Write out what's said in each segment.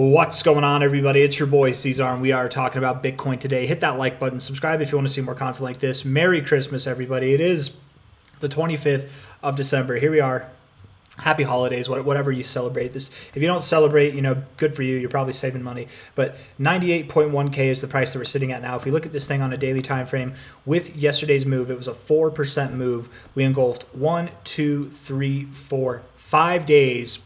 What's going on, everybody? It's your boy C-Zar, and we are talking about Bitcoin today. Hit that like button, subscribe if you want to see more content like this. Merry Christmas, everybody. It is the 25th of December. Here we are. Happy holidays, whatever you celebrate. This, if you don't celebrate, good for you. You're probably saving money. But 98.1K is the price that we're sitting at now. If we look at this thing on a daily time frame, with yesterday's move, it was a 4% move. We engulfed 5 days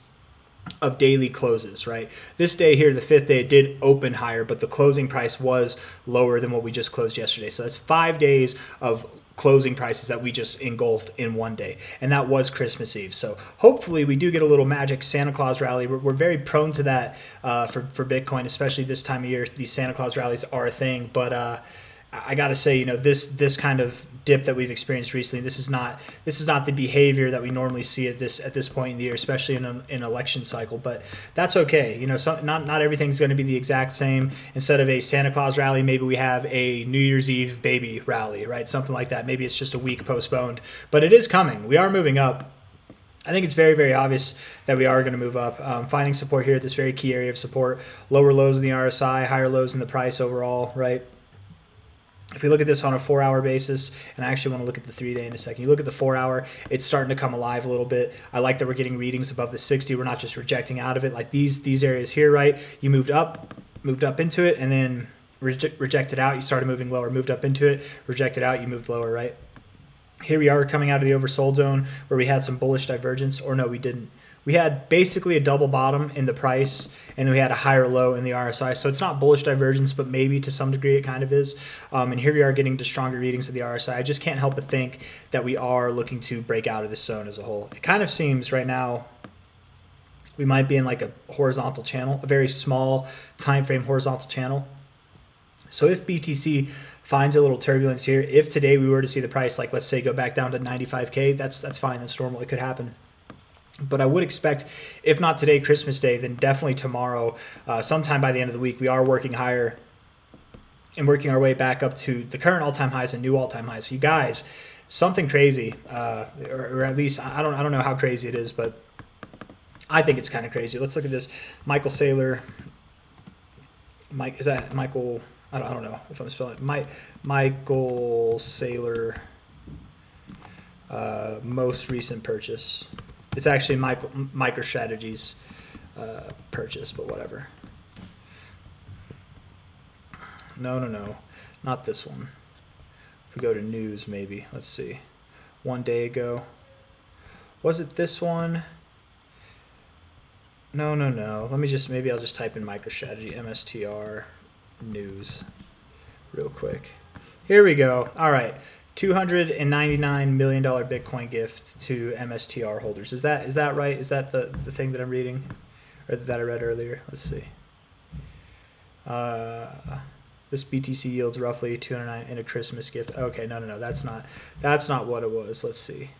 of daily closes, right? This day here, the fifth day, it did open higher, but the closing price was lower than what we just closed yesterday. So that's 5 days of closing prices that we just engulfed in one day, and that was Christmas Eve. So hopefully we do get a little magic Santa Claus rally. We're very prone to that for Bitcoin, especially this time of year. These Santa Claus rallies are a thing, but I got to say, this kind of dip that we've experienced recently, this is not the behavior that we normally see at this point in the year, especially in an election cycle. But that's okay. Not everything's going to be the exact same. Instead of a Santa Claus rally, maybe we have a New Year's Eve baby rally, right? Something like that. Maybe it's just a week postponed, but it is coming. We are moving up. I think it's very, very obvious that we are going to move up. Finding support here at this very key area of support. Lower lows in the RSI, higher lows in the price overall, right? If we look at this on a 4-hour basis, and I actually want to look at the 3-day in a second. You look at the 4-hour, it's starting to come alive a little bit. I like that we're getting readings above the 60. We're not just rejecting out of it like these areas here, right? You moved up into it, and then rejected out. You started moving lower, moved up into it, rejected out, you moved lower, right? Here we are coming out of the oversold zone where we had some bullish divergence, or no, we didn't. We had basically a double bottom in the price, and then we had a higher low in the RSI. So it's not bullish divergence, but maybe to some degree it kind of is. And here we are getting to stronger readings of the RSI. I just can't help but think that we are looking to break out of this zone as a whole. It kind of seems right now we might be in like a horizontal channel, a very small time frame horizontal channel. So if BTC finds a little turbulence here, if today we were to see the price, like let's say go back down to 95K, that's fine, that's normal, it could happen. But I would expect, if not today, Christmas Day, then definitely tomorrow, sometime by the end of the week, we are working higher and working our way back up to the current all-time highs and new all-time highs. So you guys, something crazy, or at least I don't know how crazy it is, but I think it's kind of crazy. Let's look at this. Michael Saylor. Is that Michael? I don't know if I'm spelling it. Michael Saylor. Most recent purchase. It's actually MicroStrategy's purchase, but whatever. No, not this one. If we go to news, maybe. Let's see. 1 day ago. Was it this one? No. Maybe I'll just type in MicroStrategy, MSTR, news, real quick. Here we go. All right. $299 million Bitcoin gift to MSTR holders. Is that right? Is that the thing that I'm reading, or that I read earlier? Let's see. This BTC yields roughly $209 in a Christmas gift. Okay, no. That's not what it was. Let's see.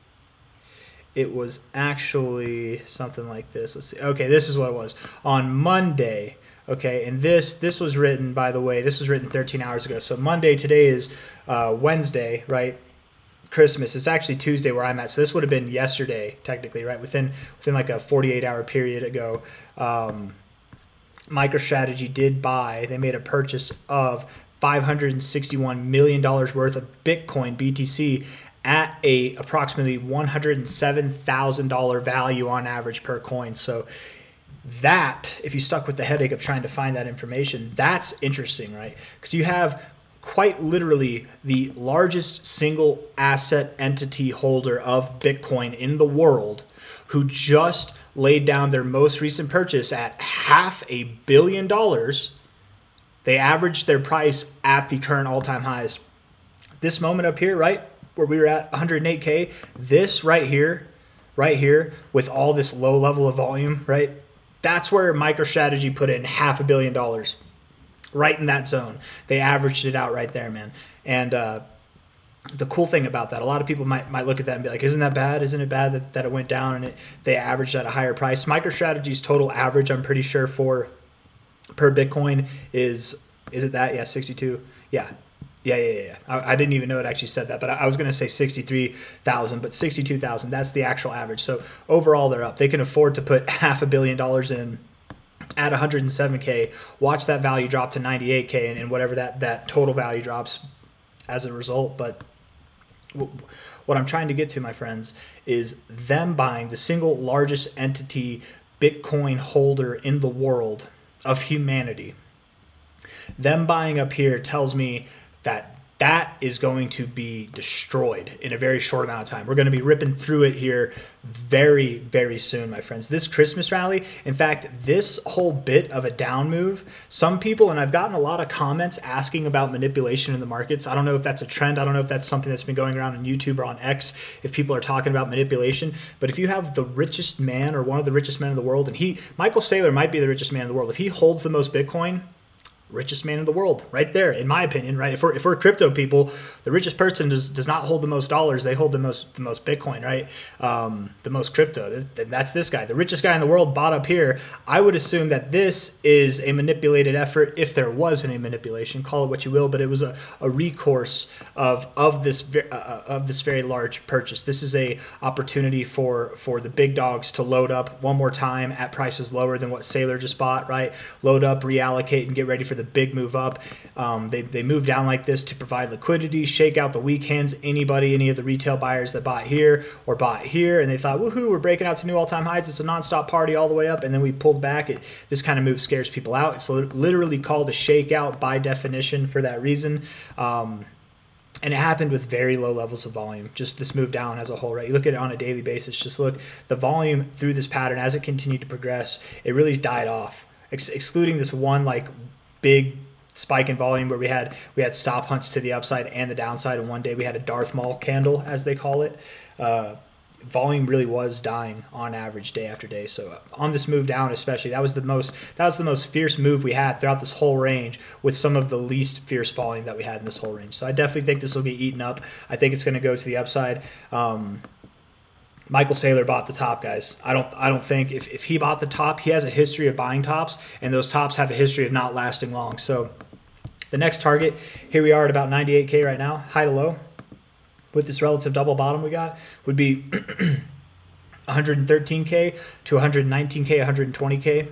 It was actually something like this. Let's see. Okay, this is what it was on Monday. Okay, and this was written, by the way, this was written 13 hours ago. So Monday, today is Wednesday, right? Christmas. It's actually Tuesday where I'm at. So this would have been yesterday, technically, right? Within like a 48-hour period ago, MicroStrategy did buy. They made a purchase of $561 million worth of Bitcoin, BTC, at a approximately $107,000 value on average per coin. So that, if you stuck with the headache of trying to find that information, that's interesting, right? Because you have quite literally the largest single asset entity holder of Bitcoin in the world who just laid down their most recent purchase at $500 million. They averaged their price at the current all-time highs. This moment up here, right, where we were at 108K, this right here, with all this low level of volume, right? That's where MicroStrategy put in $500 million, right in that zone. They averaged it out right there, man. And the cool thing about that, a lot of people might look at that and be like, isn't that bad? Isn't it bad that it went down and they averaged at a higher price? MicroStrategy's total average, I'm pretty sure, for per Bitcoin is it that? Yeah, 62. Yeah. I didn't even know it actually said that, but I was going to say 63,000, but 62,000, that's the actual average. So overall, they're up. They can afford to put $500 million in at 107K, watch that value drop to 98K, and whatever that total value drops as a result. But what I'm trying to get to, my friends, is them buying the single largest entity Bitcoin holder in the world of humanity. Them buying up here tells me that that is going to be destroyed in a very short amount of time. We're going to be ripping through it here very, very soon, my friends. This Christmas rally, in fact, this whole bit of a down move, some people, and I've gotten a lot of comments asking about manipulation in the markets. I don't know if that's a trend. I don't know if that's something that's been going around on YouTube or on X, if people are talking about manipulation. But if you have the richest man or one of the richest men in the world, and Michael Saylor might be the richest man in the world, if he holds the most Bitcoin, richest man in the world, right there, in my opinion, right? If we're crypto people, the richest person does not hold the most dollars; they hold the most Bitcoin, right? The most crypto. That's this guy, the richest guy in the world, bought up here. I would assume that this is a manipulated effort, if there was any manipulation. Call it what you will, but it was a recourse of this very large purchase. This is a opportunity for the big dogs to load up one more time at prices lower than what Saylor just bought, right? Load up, reallocate, and get ready for the big move up. They move down like this to provide liquidity, shake out the weak hands. Any of the retail buyers that bought here or bought here, and they thought, woohoo, we're breaking out to new all-time highs. It's a nonstop party all the way up, and then we pulled back. This kind of move scares people out. It's literally called a shakeout by definition for that reason. And it happened with very low levels of volume, just this move down as a whole, right? You look at it on a daily basis, just look, the volume through this pattern as it continued to progress, it really died off, excluding this one like big spike in volume where we had stop hunts to the upside and the downside, and one day we had a Darth Maul candle, as they call it. Volume really was dying on average day after day. So on this move down especially, that was the most fierce move we had throughout this whole range, with some of the least fierce volume that we had in this whole range. So I definitely think this will get eaten up. I think it's going to go to the upside. Michael Saylor bought the top, guys. I don't think if he bought the top, he has a history of buying tops, and those tops have a history of not lasting long. So the next target, here we are at about 98K right now, high to low, with this relative double bottom we got, would be 113K to 119K, 120K.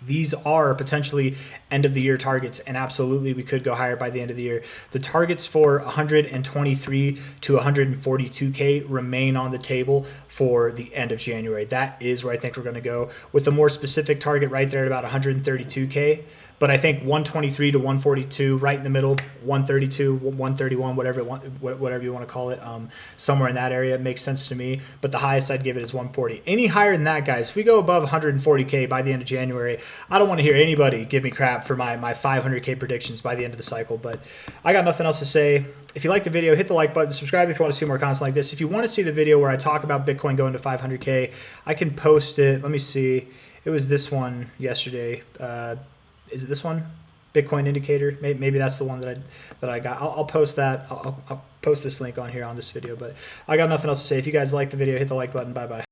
These are potentially end of the year targets, and absolutely we could go higher by the end of the year. The targets for 123 to 142K remain on the table for the end of January. That is where I think we're going to go, with a more specific target right there at about 132K. But I think 123 to 142, right in the middle, 132, 131, whatever you want to call it, somewhere in that area makes sense to me. But the highest I'd give it is 140. Any higher than that, guys, if we go above 140K by the end of January, I don't want to hear anybody give me crap for my 500K predictions by the end of the cycle. But I got nothing else to say. If you like the video, hit the like button, subscribe if you want to see more content like this. If you want to see the video where I talk about Bitcoin going to 500K, I can post it. Let me see. It was this one yesterday. Is it this one? Bitcoin indicator? Maybe that's the one that I got. I'll post that. I'll post this link on here on this video. But I got nothing else to say. If you guys like the video, hit the like button. Bye-bye.